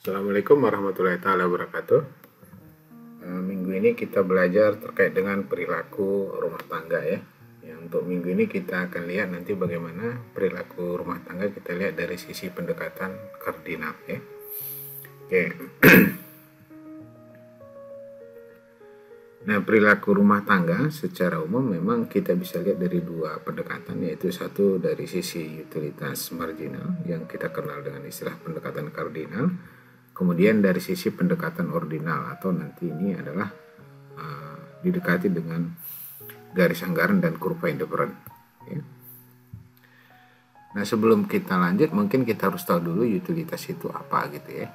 Assalamualaikum warahmatullahi taala wabarakatuh. Minggu ini kita belajar terkait dengan perilaku rumah tangga ya. Untuk minggu ini kita akan lihat nanti bagaimana perilaku rumah tangga kita lihat dari sisi pendekatan kardinal ya. Oke. Nah, perilaku rumah tangga secara umum memang kita bisa lihat dari dua pendekatan, yaitu satu dari sisi utilitas marginal yang kita kenal dengan istilah pendekatan kardinal, kemudian dari sisi pendekatan ordinal atau nanti ini adalah didekati dengan garis anggaran dan kurva indifferent ya. Nah, sebelum kita lanjut mungkin kita harus tahu dulu utilitas itu apa gitu ya.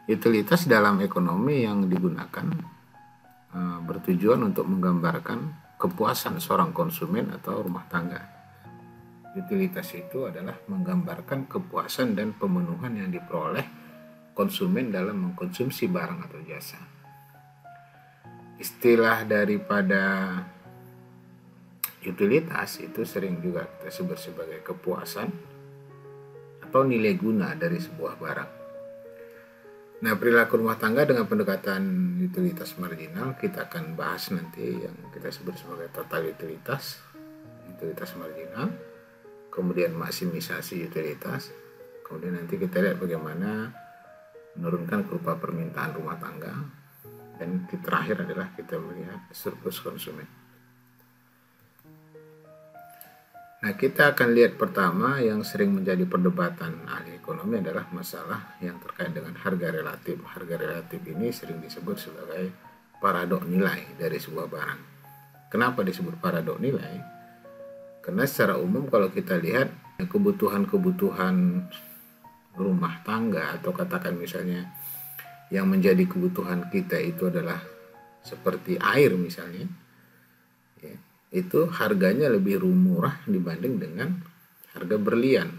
Utilitas dalam ekonomi yang digunakan bertujuan untuk menggambarkan kepuasan seorang konsumen atau rumah tangga. Utilitas itu adalah menggambarkan kepuasan dan pemenuhan yang diperoleh konsumen dalam mengkonsumsi barang atau jasa. Istilah daripada utilitas itu sering juga kita sebut sebagai kepuasan atau nilai guna dari sebuah barang. Nah, perilaku rumah tangga dengan pendekatan utilitas marginal kita akan bahas nanti yang kita sebut sebagai total utilitas marginal, kemudian maksimisasi utilitas, kemudian nanti kita lihat bagaimana menurunkan kurva permintaan rumah tangga, dan terakhir adalah kita melihat surplus konsumen. Nah, kita akan lihat pertama yang sering menjadi perdebatan ahli ekonomi adalah masalah yang terkait dengan harga relatif. Harga relatif ini sering disebut sebagai paradok nilai dari sebuah barang. Kenapa disebut paradok nilai? Karena secara umum kalau kita lihat kebutuhan-kebutuhan rumah tangga atau katakan misalnya yang menjadi kebutuhan kita itu adalah seperti air misalnya ya, itu harganya lebih murah dibanding dengan harga berlian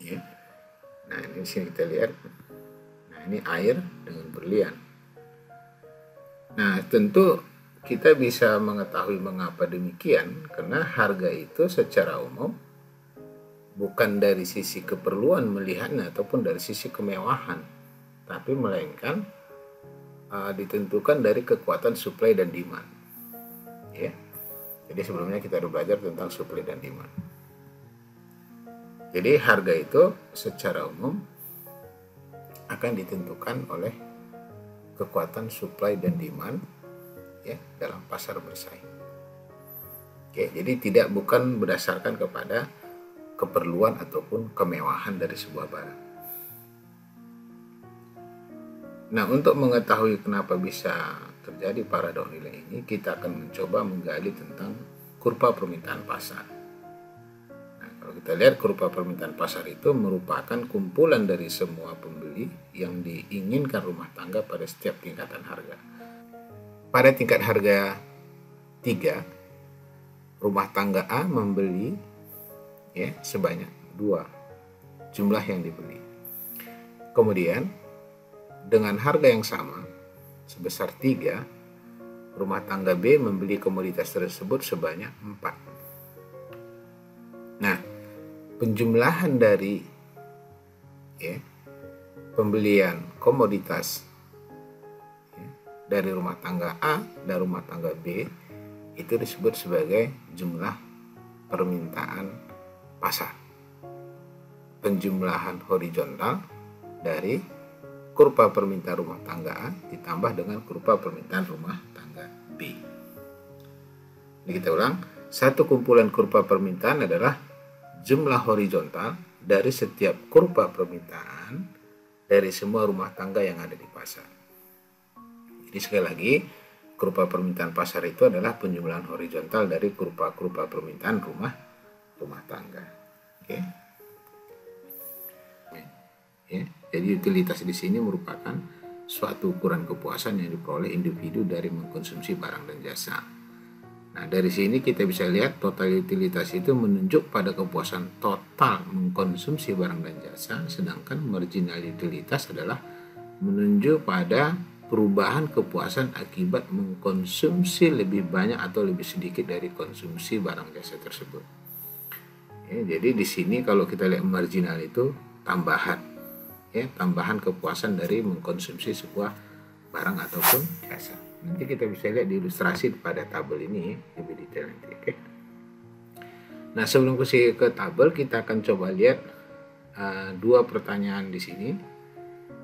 ya. Nah, ini sini kita lihat, nah ini air dengan berlian. Nah, tentu kita bisa mengetahui mengapa demikian, karena harga itu secara umum bukan dari sisi keperluan melihatnya ataupun dari sisi kemewahan, tapi melainkan ditentukan dari kekuatan supply dan demand ya. Jadi sebelumnya kita udah belajar tentang supply dan demand. Jadi harga itu secara umum akan ditentukan oleh kekuatan supply dan demand ya dalam pasar bersaing. Oke, jadi bukan berdasarkan kepada keperluan ataupun kemewahan dari sebuah barang. Nah, untuk mengetahui kenapa bisa terjadi paradok nilai ini, kita akan mencoba menggali tentang kurva permintaan pasar. Nah, kalau kita lihat kurva permintaan pasar itu merupakan kumpulan dari semua pembeli yang diinginkan rumah tangga pada setiap tingkatan harga. Pada tingkat harga 3, rumah tangga A membeli ya sebanyak 2 jumlah yang dibeli. Kemudian dengan harga yang sama sebesar 3, rumah tangga B membeli komoditas tersebut sebanyak 4. Nah, penjumlahan dari pembelian komoditas dari rumah tangga A dan rumah tangga B itu disebut sebagai jumlah permintaan pasar. Penjumlahan horizontal dari kurva permintaan rumah tangga A ditambah dengan kurva permintaan rumah tangga B. Ini kita ulang, satu kumpulan kurva permintaan adalah jumlah horizontal dari setiap kurva permintaan dari semua rumah tangga yang ada di pasar. Jadi sekali lagi, kurva permintaan pasar itu adalah penjumlahan horizontal dari kurva permintaan rumah tangga. Oke. Ya, jadi utilitas di sini merupakan suatu ukuran kepuasan yang diperoleh individu dari mengkonsumsi barang dan jasa. Nah, dari sini kita bisa lihat total utilitas itu menunjuk pada kepuasan total mengkonsumsi barang dan jasa, sedangkan marginal utilitas adalah menunjuk pada perubahan kepuasan akibat mengkonsumsi lebih banyak atau lebih sedikit dari konsumsi barang jasa tersebut. Ya, jadi di sini kalau kita lihat marginal itu tambahan. ya, tambahan kepuasan dari mengkonsumsi sebuah barang ataupun jasa. Nanti kita bisa lihat di ilustrasi pada tabel ini lebih detail nanti. Oke. Nah, sebelum ke tabel, kita akan coba lihat dua pertanyaan di sini.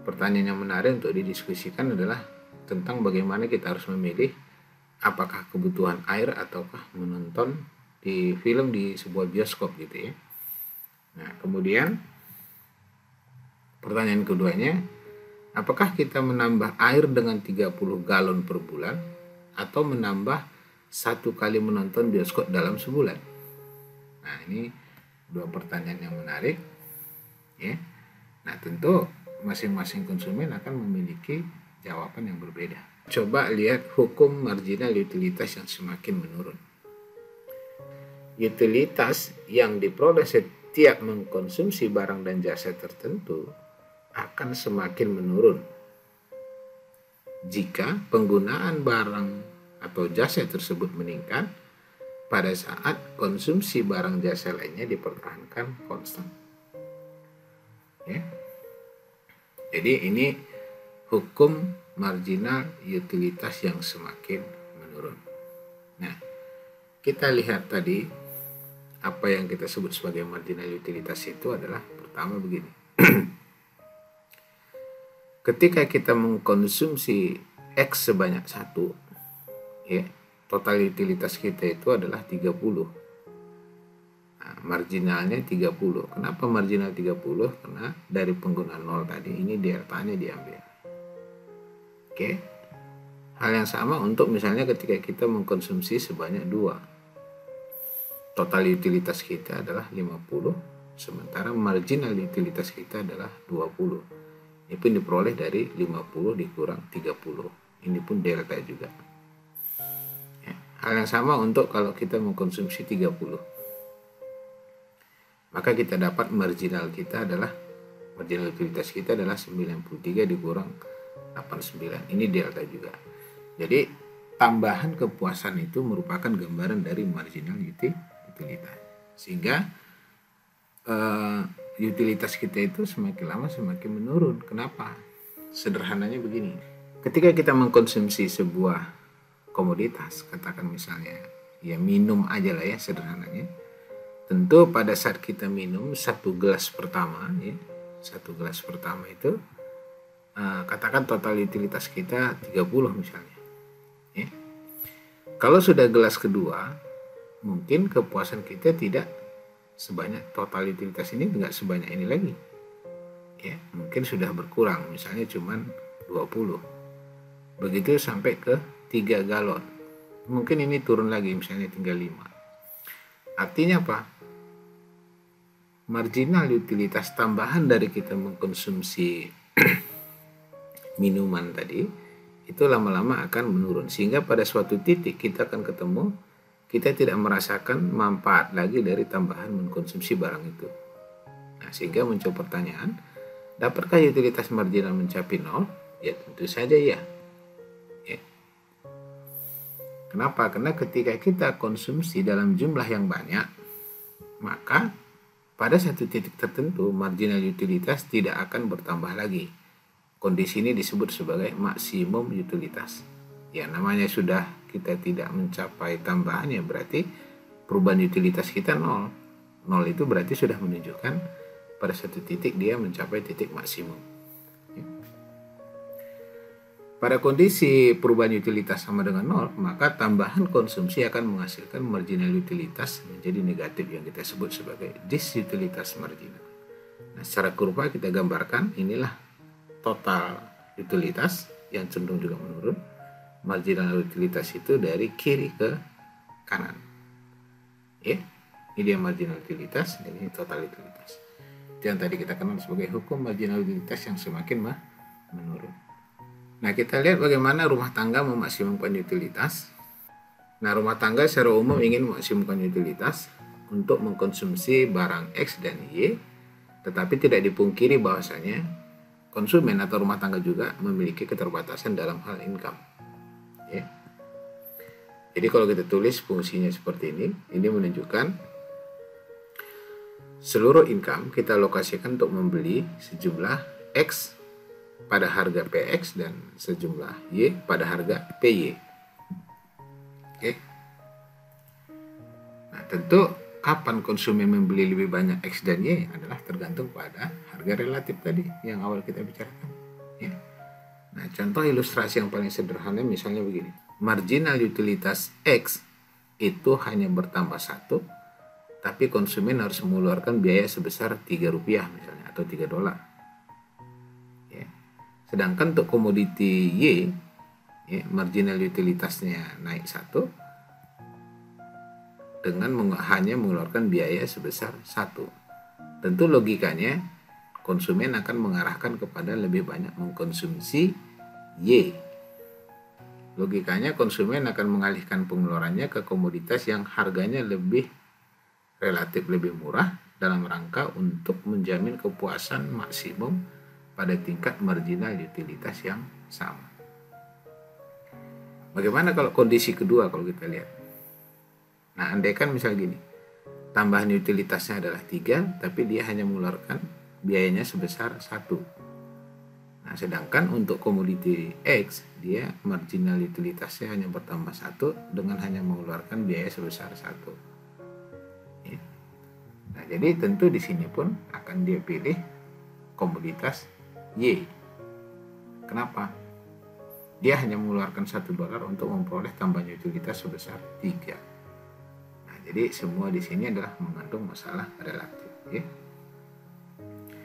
Pertanyaan yang menarik untuk didiskusikan adalah tentang bagaimana kita harus memilih apakah kebutuhan air ataukah menonton di film di sebuah bioskop gitu ya. Nah, kemudian pertanyaan keduanya, apakah kita menambah air dengan 30 galon per bulan atau menambah 1 kali menonton bioskop dalam sebulan? Nah, ini dua pertanyaan yang menarik ya. Nah, tentu masing-masing konsumen akan memiliki jawaban yang berbeda. Coba lihat hukum marginal utilitas yang semakin menurun. Utilitas yang diperoleh setiap mengkonsumsi barang dan jasa tertentu akan semakin menurun jika penggunaan barang atau jasa tersebut meningkat pada saat konsumsi barang jasa lainnya dipertahankan konstan. Ya. Jadi ini hukum marginal utilitas yang semakin menurun. Nah, kita lihat tadi apa yang kita sebut sebagai marginal utilitas itu adalah pertama begini. Ketika kita mengkonsumsi X sebanyak 1, ya, total utilitas kita itu adalah 30. Nah, marginalnya 30. Kenapa marginal 30? Karena dari penggunaan 0 tadi, ini deltanya diambil. Oke. Hal yang sama untuk misalnya ketika kita mengkonsumsi sebanyak 2. Total utilitas kita adalah 50, sementara marginal utilitas kita adalah 20. Ini pun diperoleh dari 50 dikurang 30. Ini pun delta juga. Ya, hal yang sama untuk kalau kita mengkonsumsi 30. Maka kita dapat marginal utilitas kita adalah 93 dikurang 89. Ini delta juga. Jadi tambahan kepuasan itu merupakan gambaran dari marginal utilitas. Sehingga utilitas kita itu semakin lama semakin menurun. Kenapa? Sederhananya begini. Ketika kita mengkonsumsi sebuah komoditas, katakan misalnya ya minum aja lah ya sederhananya. Tentu pada saat kita minum 1 gelas pertama ya, 1 gelas pertama itu katakan total utilitas kita 30 misalnya. Ya. Kalau sudah gelas kedua, mungkin kepuasan kita tidak sebanyak total utilitas ini, tidak sebanyak ini lagi. Ya, mungkin sudah berkurang, misalnya cuman 20. Begitu sampai ke 3 galon. Mungkin ini turun lagi, misalnya tinggal 5. Artinya apa? Marginal utilitas tambahan dari kita mengkonsumsi minuman tadi, itu lama-lama akan menurun. Sehingga pada suatu titik kita akan ketemu kita tidak merasakan manfaat lagi dari tambahan mengkonsumsi barang itu. Nah, sehingga muncul pertanyaan, dapatkah utilitas marginal mencapai 0? Ya, tentu saja ya. Ya. Kenapa? Karena ketika kita konsumsi dalam jumlah yang banyak, maka pada satu titik tertentu marginal utilitas tidak akan bertambah lagi. Kondisi ini disebut sebagai maksimum utilitas. Ya, namanya sudah kita tidak mencapai tambahannya, berarti perubahan utilitas kita 0. 0 itu berarti sudah menunjukkan pada satu titik dia mencapai titik maksimum. Ya. Pada kondisi perubahan utilitas sama dengan 0, maka tambahan konsumsi akan menghasilkan marginal utilitas menjadi negatif yang kita sebut sebagai disutilitas marginal. Nah, secara kurva kita gambarkan, inilah total utilitas yang cenderung juga menurun. Marginal utilitas itu dari kiri ke kanan. Ya, ini dia marginal utilitas, dan ini total utilitas. Itu yang tadi kita kenal sebagai hukum marginal utilitas yang semakin menurun. Nah, kita lihat bagaimana rumah tangga memaksimumkan utilitas. Nah, rumah tangga secara umum ingin memaksimumkan utilitas untuk mengkonsumsi barang X dan Y, tetapi tidak dipungkiri bahwasanya konsumen atau rumah tangga juga memiliki keterbatasan dalam hal income. Ya. Jadi kalau kita tulis fungsinya seperti ini menunjukkan seluruh income kita alokasikan untuk membeli sejumlah X pada harga PX dan sejumlah Y pada harga PY. Oke. Nah, tentu kapan konsumen membeli lebih banyak X dan Y adalah tergantung pada harga relatif tadi yang awal kita bicarakan. Ya. Nah, contoh ilustrasi yang paling sederhana misalnya begini. Marginal utilitas X itu hanya bertambah 1, tapi konsumen harus mengeluarkan biaya sebesar 3 rupiah misalnya, atau 3 dolar. Ya. Sedangkan untuk komoditi Y, ya, marginal utilitasnya naik 1, dengan hanya mengeluarkan biaya sebesar 1. Tentu logikanya konsumen akan mengarahkan kepada lebih banyak mengkonsumsi Y. Logikanya konsumen akan mengalihkan pengeluarannya ke komoditas yang harganya relatif lebih murah dalam rangka untuk menjamin kepuasan maksimum pada tingkat marginal utilitas yang sama. Bagaimana kalau kondisi kedua kalau kita lihat? Nah, andaikan misal gini, tambahan utilitasnya adalah 3, tapi dia hanya mengeluarkan biayanya sebesar 1. Nah, sedangkan untuk komoditi X, dia marginal utilitasnya hanya bertambah 1 dengan hanya mengeluarkan biaya sebesar 1. Ya. Nah, jadi tentu di sini pun akan dia pilih komoditas Y. Kenapa? Dia hanya mengeluarkan 1 dolar untuk memperoleh tambahan utilitas sebesar 3. Jadi semua di sini adalah mengandung masalah relatif. Ya.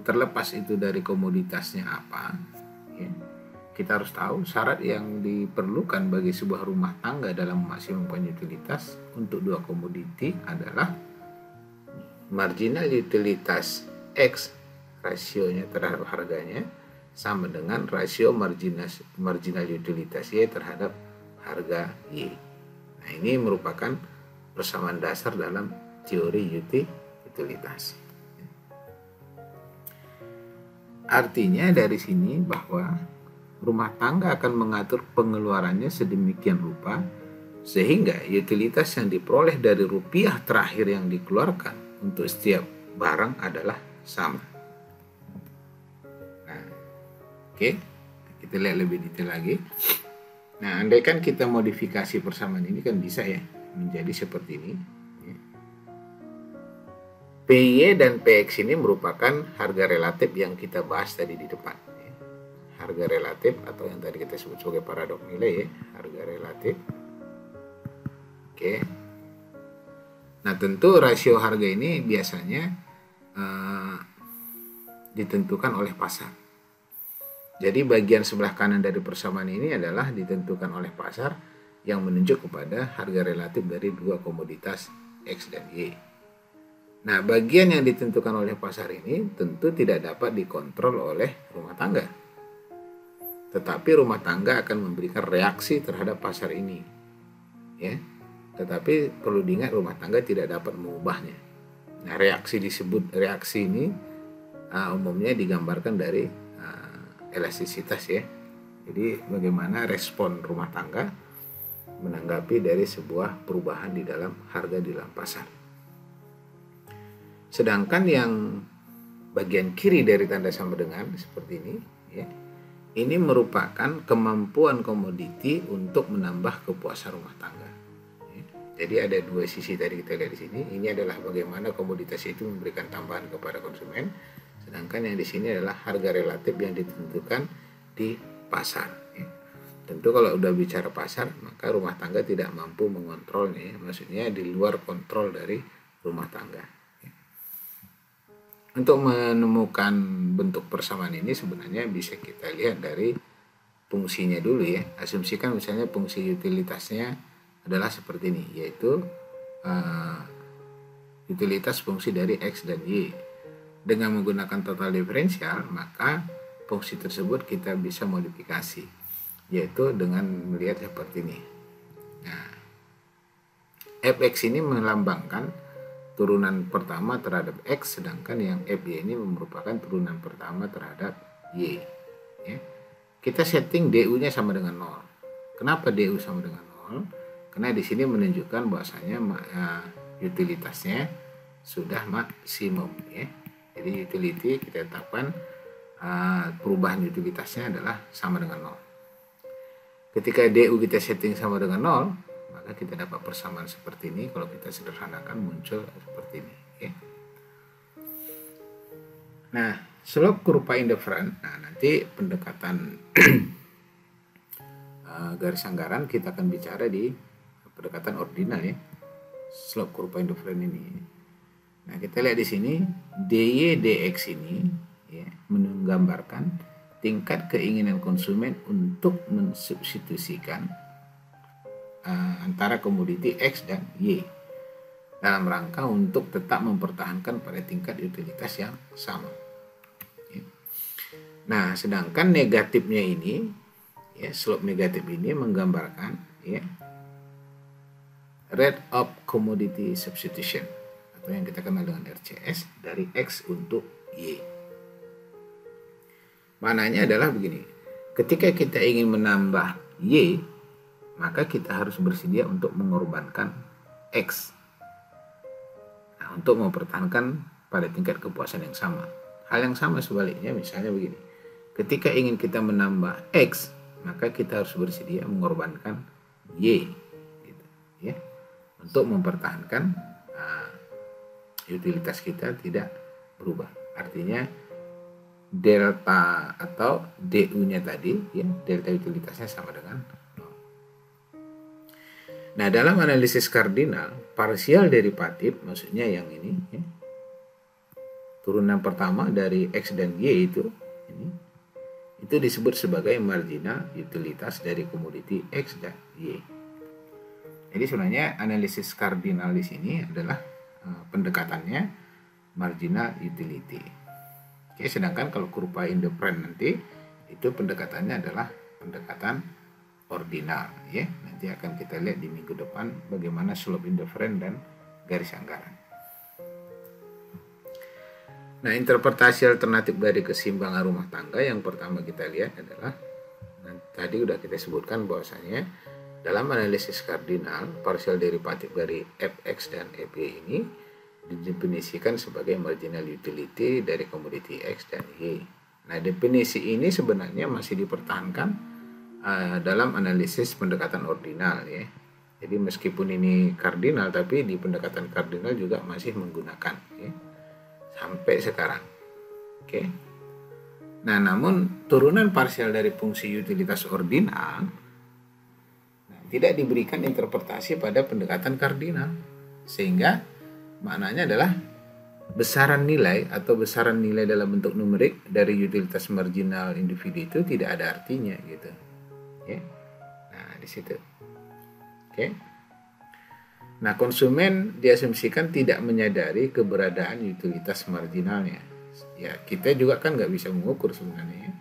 Terlepas itu dari komoditasnya apa, ya, kita harus tahu syarat yang diperlukan bagi sebuah rumah tangga dalam memaksimumkan utilitas untuk dua komoditi adalah marginal utilitas X rasionya terhadap harganya sama dengan rasio marginal utilitas Y terhadap harga Y. Nah, ini merupakan persamaan dasar dalam teori utilitas. Artinya dari sini bahwa rumah tangga akan mengatur pengeluarannya sedemikian rupa sehingga utilitas yang diperoleh dari rupiah terakhir yang dikeluarkan untuk setiap barang adalah sama. Nah, oke, kita lihat lebih detail lagi. Nah, andaikan kita modifikasi persamaan ini kan bisa ya menjadi seperti ini. PY dan PX ini merupakan harga relatif yang kita bahas tadi di depan. Harga relatif atau yang tadi kita sebut sebagai paradok nilai, ya, harga relatif. Oke. Nah, tentu rasio harga ini biasanya ditentukan oleh pasar. Jadi bagian sebelah kanan dari persamaan ini adalah ditentukan oleh pasar yang menunjuk kepada harga relatif dari dua komoditas X dan Y. Nah, bagian yang ditentukan oleh pasar ini tentu tidak dapat dikontrol oleh rumah tangga. Tetapi rumah tangga akan memberikan reaksi terhadap pasar ini. Ya. Tetapi perlu diingat rumah tangga tidak dapat mengubahnya. Nah, reaksi ini umumnya digambarkan dari elastisitas ya. Jadi bagaimana respon rumah tangga menanggapi dari sebuah perubahan di dalam harga di dalam pasar. Sedangkan yang bagian kiri dari tanda sama dengan seperti ini, ya, ini merupakan kemampuan komoditi untuk menambah kepuasan rumah tangga. Ya. Jadi ada dua sisi tadi kita lihat di sini. Ini adalah bagaimana komoditas itu memberikan tambahan kepada konsumen. Sedangkan yang di sini adalah harga relatif yang ditentukan di pasar. Ya. Tentu kalau udah bicara pasar, maka rumah tangga tidak mampu mengontrolnya. Maksudnya di luar kontrol dari rumah tangga. Untuk menemukan bentuk persamaan ini sebenarnya bisa kita lihat dari fungsinya dulu ya. Asumsikan misalnya fungsi utilitasnya adalah seperti ini, yaitu utilitas fungsi dari X dan Y. Dengan menggunakan total diferensial, maka fungsi tersebut kita bisa modifikasi, yaitu dengan melihat seperti ini. Nah, fx ini melambangkan turunan pertama terhadap X, sedangkan yang FY ini merupakan turunan pertama terhadap Y. Ya. Kita setting DU-nya sama dengan 0. Kenapa DU sama dengan 0? Karena di sini menunjukkan bahwasanya utilitasnya sudah maksimum. Ya. Jadi utility kita tetapkan perubahan utilitasnya adalah sama dengan 0. Ketika DU kita setting sama dengan 0, maka kita dapat persamaan seperti ini. Kalau kita sederhanakan muncul seperti ini. Okay. Nah, slope kurva indifferent, nanti pendekatan garis anggaran kita akan bicara di pendekatan ordinal ya. Slope kurva indifferent ini. Nah, kita lihat di sini DY DX ini ya, menggambarkan tingkat keinginan konsumen untuk mensubstitusikan antara komoditi X dan Y dalam rangka untuk tetap mempertahankan pada tingkat utilitas yang sama. Ya. Nah, sedangkan negatifnya ini, ya, slope negatif ini menggambarkan ya, rate of commodity substitution atau yang kita kenal dengan RCS dari X untuk Y. Maknanya adalah begini, ketika kita ingin menambah Y, maka kita harus bersedia untuk mengorbankan X. Nah, untuk mempertahankan pada tingkat kepuasan yang sama. Hal yang sama sebaliknya, misalnya begini, ketika ingin kita menambah X, maka kita harus bersedia mengorbankan Y, gitu, ya, untuk mempertahankan utilitas kita tidak berubah. Artinya delta atau DU-nya tadi, ya, delta utilitasnya sama dengan 0. Nah, dalam analisis kardinal, parsial derivatif, maksudnya yang ini, ya, turunan pertama dari X dan Y itu disebut sebagai marginal utilitas dari komoditi X dan Y. Jadi sebenarnya analisis kardinal di sini adalah pendekatannya marginal utility. Oke, sedangkan kalau kurva indifferent nanti itu pendekatannya adalah pendekatan ordinal ya. Nanti akan kita lihat di minggu depan bagaimana slope indifferent dan garis anggaran. Nah, interpretasi alternatif dari keseimbangan rumah tangga yang pertama kita lihat adalah tadi udah kita sebutkan bahwasanya dalam analisis kardinal partial derivatif dari fx dan fy ini didefinisikan sebagai marginal utility dari komoditi X dan Y. Nah, definisi ini sebenarnya masih dipertahankan dalam analisis pendekatan ordinal ya. Jadi meskipun ini kardinal, tapi di pendekatan kardinal juga masih menggunakan ya, sampai sekarang. Oke. Nah, namun turunan parsial dari fungsi utilitas ordinal tidak diberikan interpretasi pada pendekatan kardinal, sehingga maknanya adalah besaran nilai atau besaran nilai dalam bentuk numerik dari utilitas marginal individu itu tidak ada artinya gitu. Oke. Nah, di situ. Oke. Nah, konsumen diasumsikan tidak menyadari keberadaan utilitas marginalnya. Ya, kita juga kan nggak bisa mengukur sebenarnya ya.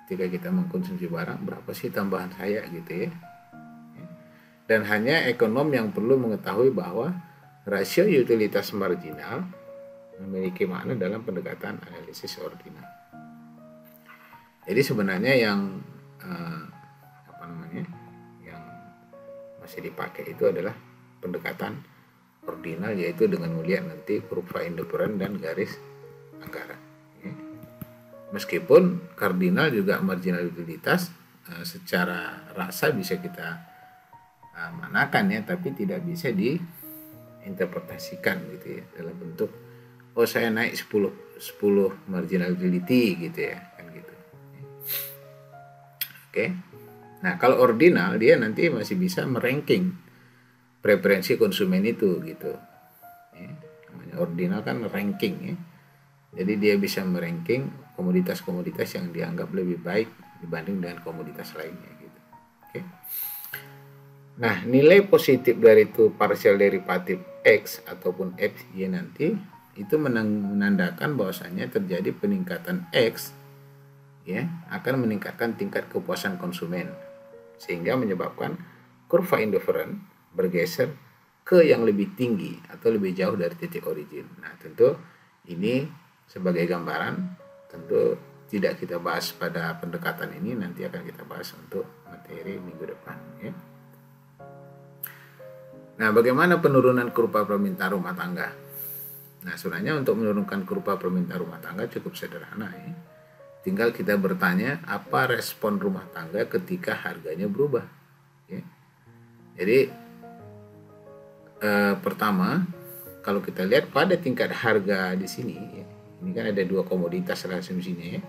Ketika kita mengkonsumsi barang, berapa sih tambahan saya gitu ya. Dan hanya ekonom yang perlu mengetahui bahwa rasio utilitas marginal memiliki makna dalam pendekatan analisis ordinal. Jadi sebenarnya yang yang masih dipakai itu adalah pendekatan ordinal, yaitu dengan melihat nanti kurva indifferent dan garis anggaran. Meskipun kardinal juga marginal utilitas secara rasa bisa kita manakan ya, tapi tidak bisa diinterpretasikan gitu ya dalam bentuk saya naik 10 marginal utility gitu ya kan gitu. Oke. Nah, kalau ordinal dia nanti masih bisa meranking preferensi konsumen itu gitu. Ya, namanya ordinal kan ranking ya. Jadi dia bisa meranking komoditas-komoditas yang dianggap lebih baik dibanding dengan komoditas lainnya gitu. Oke. Nah, nilai positif dari itu partial derivatif X ataupun FY nanti itu menandakan bahwasanya terjadi peningkatan X ya, akan meningkatkan tingkat kepuasan konsumen sehingga menyebabkan kurva indifferent bergeser ke yang lebih tinggi atau lebih jauh dari titik origin. Nah, tentu ini sebagai gambaran, tentu tidak kita bahas pada pendekatan ini, nanti akan kita bahas untuk materi minggu depan ya. Nah, bagaimana penurunan kurva permintaan rumah tangga? Nah, sebenarnya untuk menurunkan kurva permintaan rumah tangga cukup sederhana ya. tinggal kita bertanya apa respon rumah tangga ketika harganya berubah. Ya. Jadi pertama, kalau kita lihat pada tingkat harga di sini, ya, ini kan ada dua komoditas asumsinya ya,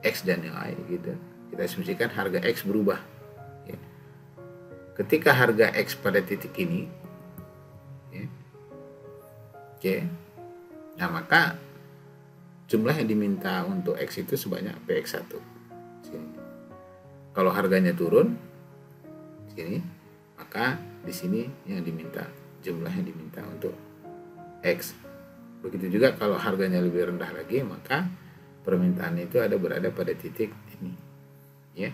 X dan Y gitu. Kita asumsikan harga X berubah. Ya. Ketika harga X pada titik ini, ya, oke, nah maka jumlah yang diminta untuk X itu sebanyak PX1. Sini. Kalau harganya turun, sini, maka di sini yang diminta, jumlah yang diminta untuk X. Begitu juga kalau harganya lebih rendah lagi, maka permintaan itu berada pada titik ini, ya,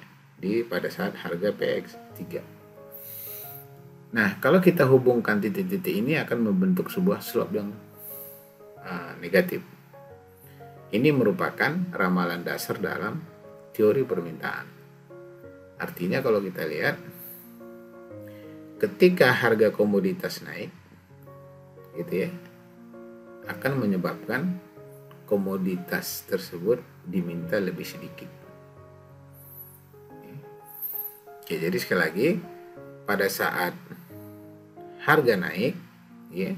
pada saat harga PX3. Nah, kalau kita hubungkan titik-titik ini akan membentuk sebuah slope yang negatif. Ini merupakan ramalan dasar dalam teori permintaan. Artinya kalau kita lihat, ketika harga komoditas naik, gitu ya, akan menyebabkan komoditas tersebut diminta lebih sedikit. Oke, jadi sekali lagi, pada saat harga naik, ya,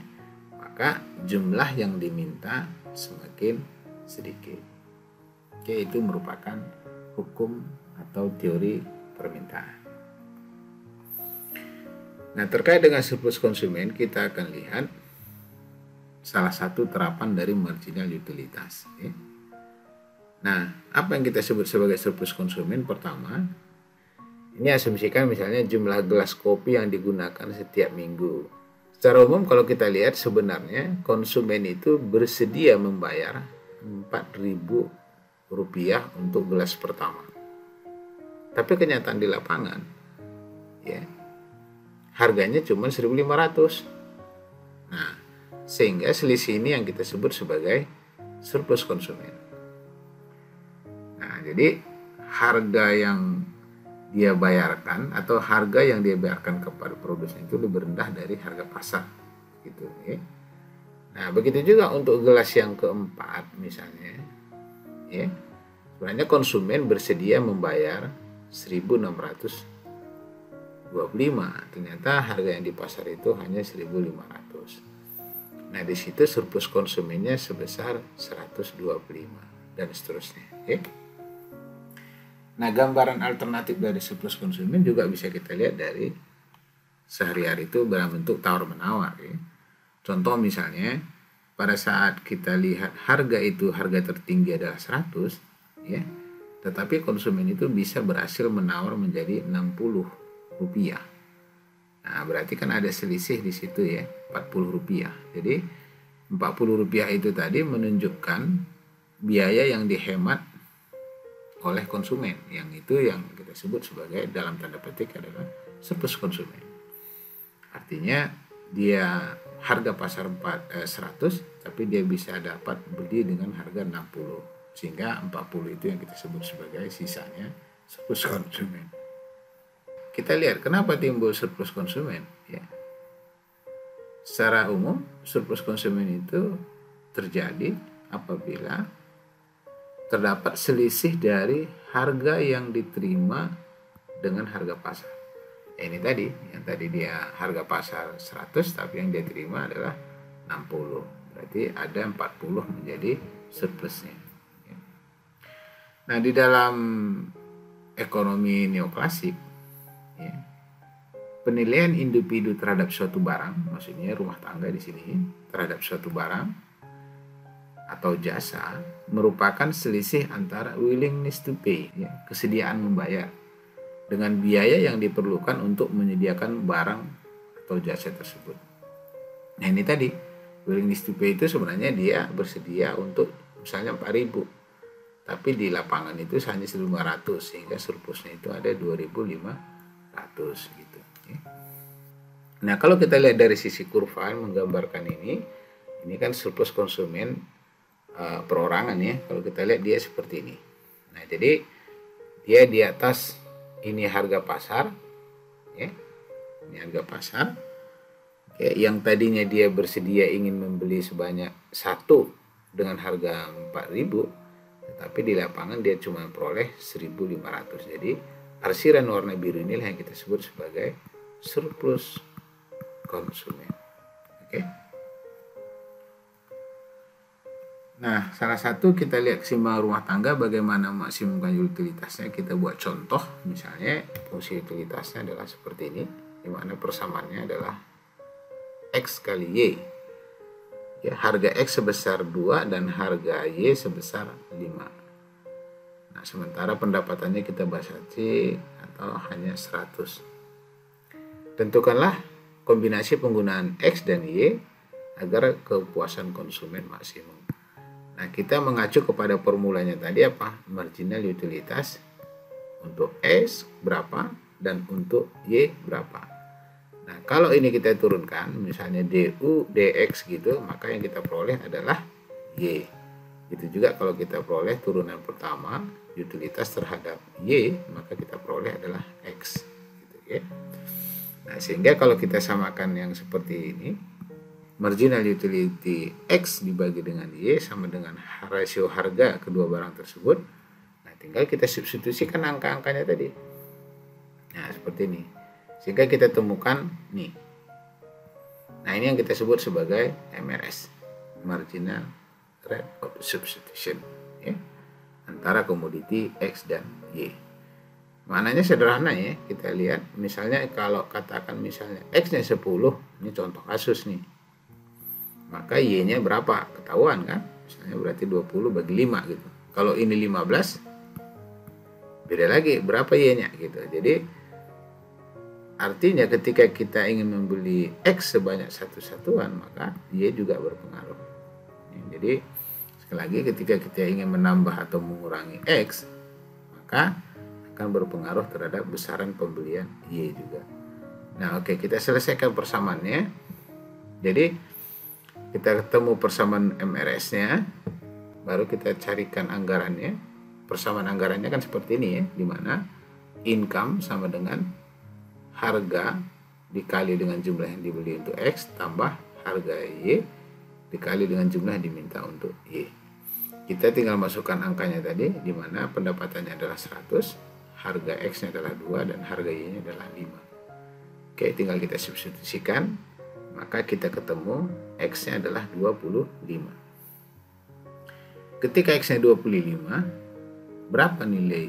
maka jumlah yang diminta semakin sedikit. Oke, itu merupakan hukum atau teori permintaan. Nah, terkait dengan surplus konsumen, kita akan lihat salah satu terapan dari marginal utilitas. Ya. Nah, apa yang kita sebut sebagai surplus konsumen? Pertama, ini asumsikan misalnya jumlah gelas kopi yang digunakan setiap minggu. Secara umum kalau kita lihat sebenarnya konsumen itu bersedia membayar Rp4.000 untuk gelas pertama. Tapi kenyataan di lapangan, ya, harganya cuma 1.500. Nah, sehingga selisih ini yang kita sebut sebagai surplus konsumen. Nah, jadi harga yang dia bayarkan atau harga yang dia bayarkan kepada produsen itu lebih rendah dari harga pasar, gitu ya. Nah, begitu juga untuk gelas yang keempat misalnya, ya, sebenarnya konsumen bersedia membayar 1.625. Ternyata harga yang di pasar itu hanya 1.500. Nah, di situ surplus konsumennya sebesar 125 dan seterusnya. Ya. Nah, gambaran alternatif dari surplus konsumen juga bisa kita lihat dari sehari-hari itu dalam bentuk tawar-menawar. Ya. Contoh misalnya, pada saat kita lihat harga tertinggi adalah 100, ya, tetapi konsumen itu bisa berhasil menawar menjadi Rp60. Nah, berarti kan ada selisih di situ ya, Rp40. Jadi Rp40 itu tadi menunjukkan biaya yang dihemat oleh konsumen, yang itu yang kita sebut sebagai dalam tanda petik adalah surplus konsumen. Artinya dia harga pasar 100, tapi dia bisa dapat beli dengan harga 60, sehingga 40 itu yang kita sebut sebagai sisanya surplus konsumen. Kita lihat kenapa timbul surplus konsumen, ya. Secara umum surplus konsumen itu terjadi apabila terdapat selisih dari harga yang diterima dengan harga pasar. Ini tadi, yang tadi dia harga pasar 100 tapi yang dia terima adalah 60. Berarti ada 40 menjadi surplusnya. Nah, di dalam ekonomi neoklasik, ya, penilaian individu terhadap suatu barang, maksudnya rumah tangga di sini, terhadap suatu barang atau jasa merupakan selisih antara willingness to pay, ya, kesediaan membayar, dengan biaya yang diperlukan untuk menyediakan barang atau jasa tersebut. Nah, ini tadi willingness to pay itu sebenarnya dia bersedia untuk misalnya 4.000, tapi di lapangan itu hanya 1.500, sehingga surplusnya itu ada 2.500 gitu. Nah, kalau kita lihat dari sisi kurva menggambarkan ini kan surplus konsumen perorangan ya. Kalau kita lihat dia seperti ini. Nah, jadi dia di atas ini harga pasar, ya. Ini harga pasar. Ya, yang tadinya dia bersedia ingin membeli sebanyak 1 dengan harga 4.000, tapi di lapangan dia cuma peroleh 1.500. Jadi arsiran warna biru inilah yang kita sebut sebagai surplus konsumen. Oke. Nah, salah satu kita lihat keseimbangan rumah tangga bagaimana maksimumkan utilitasnya. Kita buat contoh, misalnya fungsi utilitasnya adalah seperti ini, di mana persamaannya adalah X kali Y. Ya, harga X sebesar 2 dan harga Y sebesar 5. Nah, sementara pendapatannya kita batasi atau hanya 100. Tentukanlah kombinasi penggunaan X dan Y agar kepuasan konsumen maksimum. Nah, kita mengacu kepada formulanya tadi apa? Marginal utilitas untuk X berapa dan untuk Y berapa. Nah, kalau ini kita turunkan, misalnya DU, DX gitu, maka yang kita peroleh adalah Y. Itu juga kalau kita peroleh turunan pertama, utilitas terhadap Y, maka kita peroleh adalah X. Gitu, ya. Nah, sehingga kalau kita samakan yang seperti ini, marginal utility X dibagi dengan Y sama dengan rasio harga kedua barang tersebut. Nah, tinggal kita substitusikan angka-angkanya tadi. Nah, seperti ini. Sehingga kita temukan nih. Nah, ini yang kita sebut sebagai MRS, marginal rate of substitution, ya, antara komoditi X dan Y. Maknanya sederhana ya. Kita lihat misalnya kalau katakan misalnya X-nya 10, ini contoh kasus nih. Maka Y-nya berapa? Ketahuan kan? Misalnya berarti 20 bagi 5 gitu. Kalau ini 15, beda lagi berapa Y-nya gitu. Jadi artinya ketika kita ingin membeli X sebanyak satu satuan, maka Y juga berpengaruh. Jadi sekali lagi ketika kita ingin menambah atau mengurangi X, maka akan berpengaruh terhadap besaran pembelian Y juga. Nah, oke, kita selesaikan persamaannya. Jadi kita ketemu persamaan MRS-nya, baru kita carikan anggarannya. Persamaan anggarannya kan seperti ini ya, di mana income sama dengan harga dikali dengan jumlah yang dibeli untuk X tambah harga Y dikali dengan jumlah yang diminta untuk Y. Kita tinggal masukkan angkanya tadi, di mana pendapatannya adalah 100, harga X-nya adalah 2 dan harga Y-nya adalah 5. Oke, tinggal kita substitusikan. Maka kita ketemu X-nya adalah 25. Ketika X-nya 25, berapa nilai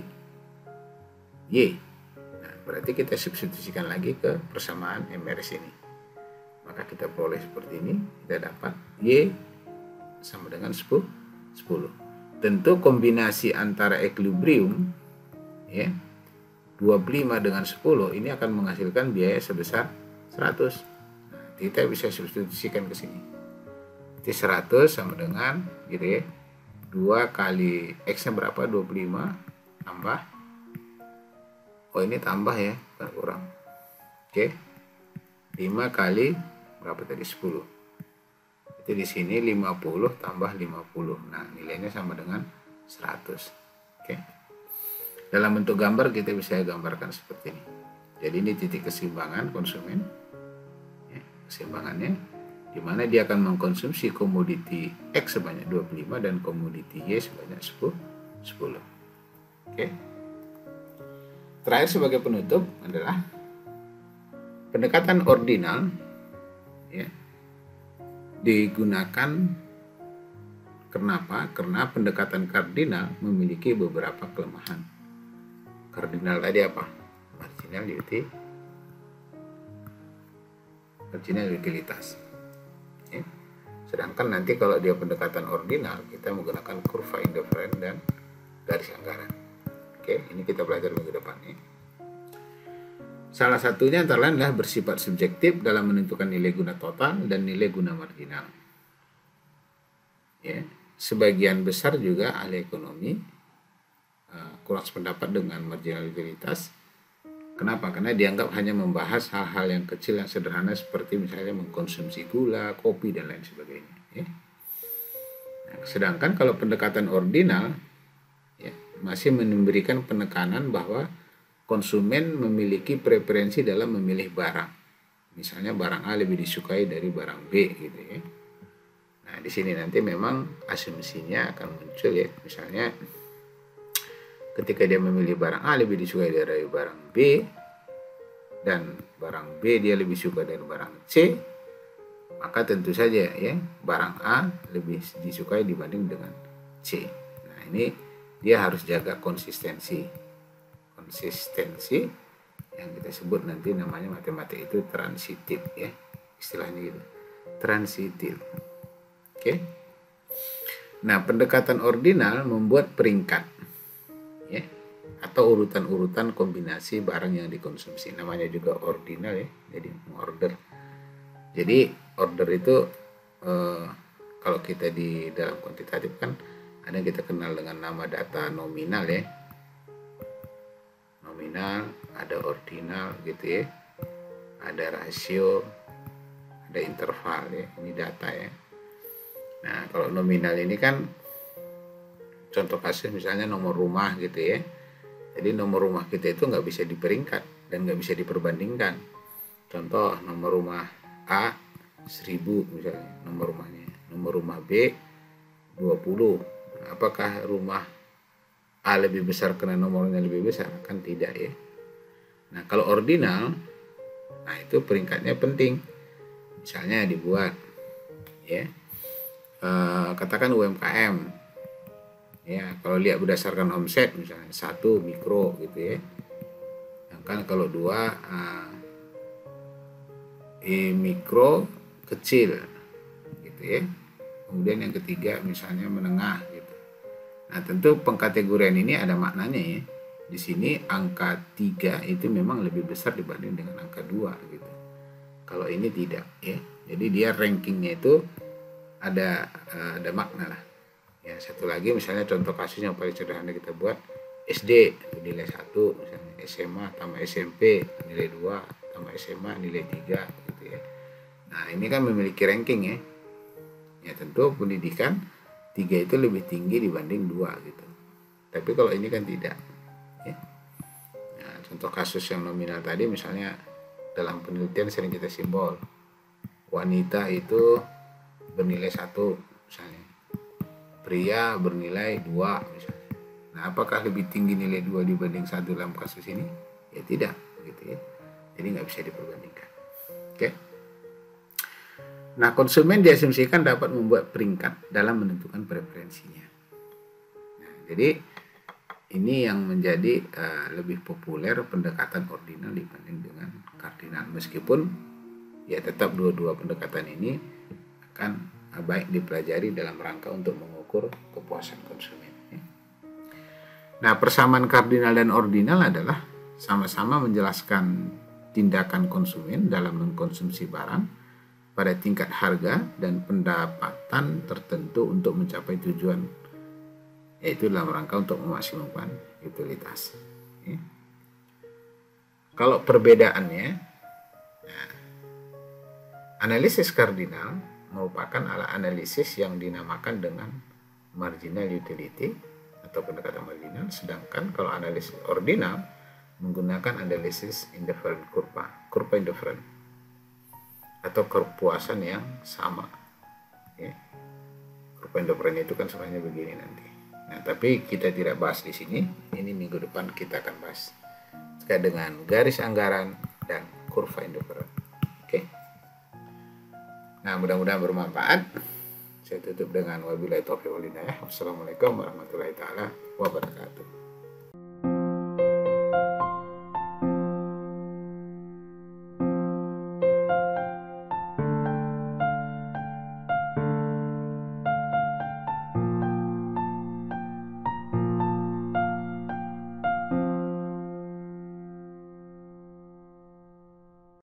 Y? Nah, berarti kita substitusikan lagi ke persamaan MRS ini. Maka kita peroleh seperti ini. Kita dapat Y sama dengan 10. Tentu kombinasi antara equilibrium, ya, 25 dengan 10 ini akan menghasilkan biaya sebesar 100. Kita bisa substitusikan ke sini. Jadi 100 sama dengan gitu ya. 2 kali X-nya berapa? 25 tambah. Oh, ini tambah ya, bukan kurang. Oke. 5 kali berapa tadi? 10. Jadi di sini 50 tambah 50. Nah, nilainya sama dengan 100. Oke. Dalam bentuk gambar kita bisa gambarkan seperti ini. Jadi ini titik keseimbangan konsumen. Keseimbangannya di mana dia akan mengkonsumsi komoditi X sebanyak 25 dan komoditi Y sebanyak 10. Oke. Terakhir sebagai penutup adalah pendekatan ordinal, ya, digunakan. Kenapa? Karena pendekatan kardinal memiliki beberapa kelemahan. Kardinal tadi apa? Marginal utilitas. Ya. Sedangkan nanti kalau dia pendekatan ordinal, kita menggunakan kurva indifferent dan garis anggaran. Oke, ini kita belajar minggu depan ya. Salah satunya antara lain adalah bersifat subjektif dalam menentukan nilai guna total dan nilai guna marginal. Ya, sebagian besar juga ahli ekonomi kurang sependapat dengan marginal utilitas. Kenapa? Karena dianggap hanya membahas hal-hal yang kecil yang sederhana seperti misalnya mengkonsumsi gula, kopi, dan lain sebagainya. Ya. Nah, sedangkan kalau pendekatan ordinal, ya, masih memberikan penekanan bahwa konsumen memiliki preferensi dalam memilih barang. Misalnya barang A lebih disukai dari barang B gitu ya. Nah, di sini nanti memang asumsinya akan muncul ya. Misalnya ketika dia memilih barang A lebih disukai dari barang B, dan barang B dia lebih suka dari barang C, maka tentu saja ya barang A lebih disukai dibanding dengan C. Nah, ini dia harus jaga konsistensi yang kita sebut nanti namanya matematik itu transitif ya, istilahnya gitu, transitif. Oke. Nah, pendekatan ordinal membuat peringkat ya, atau urutan-urutan kombinasi barang yang dikonsumsi, namanya juga ordinal ya, jadi order. Jadi order itu kalau kita di dalam kuantitatif kan ada yang kita kenal dengan nama data nominal ya, nominal, ada ordinal gitu ya, ada rasio, ada interval ya, ini data ya. Nah, kalau nominal ini kan contoh kasus misalnya nomor rumah gitu ya. Jadi nomor rumah kita itu nggak bisa diperingkat dan nggak bisa diperbandingkan. Contoh nomor rumah A 1000 misalnya nomor rumahnya, nomor rumah B 20. Apakah rumah A lebih besar karena nomornya lebih besar? Kan tidak ya. Nah, kalau ordinal, nah itu peringkatnya penting. Misalnya dibuat ya, katakan UMKM ya, kalau lihat berdasarkan omset misalnya 1 mikro gitu ya, sedangkan kalau 2 mikro kecil gitu ya, kemudian yang ketiga misalnya menengah gitu. Nah, tentu pengkategorian ini ada maknanya ya. Di sini angka 3 itu memang lebih besar dibanding dengan angka 2 gitu. Kalau ini tidak ya. Jadi dia rankingnya itu ada makna lah. Ya, satu lagi misalnya contoh kasus yang paling sederhana kita buat SD nilai 1, misalnya SMA tambah SMP nilai 2, tambah SMA nilai 3 gitu ya. Nah, ini kan memiliki ranking ya. Ya, tentu pendidikan 3 itu lebih tinggi dibanding 2 gitu. Tapi kalau ini kan tidak ya. Nah, contoh kasus yang nominal tadi misalnya dalam penelitian sering kita simbol wanita itu bernilai 1 misalnya, pria bernilai 2 misalnya. Nah, apakah lebih tinggi nilai 2 dibanding 1 dalam kasus ini? Ya tidak gitu ya. Jadi nggak bisa diperbandingkan. Oke. Nah, konsumen diasumsikan dapat membuat peringkat dalam menentukan preferensinya. Nah, jadi ini yang menjadi lebih populer pendekatan ordinal dibanding dengan kardinal, meskipun ya tetap dua-dua pendekatan ini akan baik dipelajari dalam rangka untuk mengukur kepuasan konsumen. Nah, persamaan kardinal dan ordinal adalah sama-sama menjelaskan tindakan konsumen dalam mengkonsumsi barang pada tingkat harga dan pendapatan tertentu untuk mencapai tujuan, yaitu dalam rangka untuk memaksimumkan utilitas. Kalau perbedaannya, nah, analisis kardinal merupakan alat analisis yang dinamakan dengan marginal utility atau pendekatan marginal, sedangkan kalau analisis ordinal menggunakan analisis indifferent kurva indifferent atau kepuasan yang sama. Ya. Kurva indifferent itu kan sebenarnya begini nanti. Nah, tapi kita tidak bahas di sini. Ini minggu depan kita akan bahas terkait dengan garis anggaran dan kurva indifferent. Oke. Nah, mudah-mudahan bermanfaat. Saya tutup dengan wabillahi taufiq wal hidayah. Wassalamualaikum warahmatullahi taala wabarakatuh.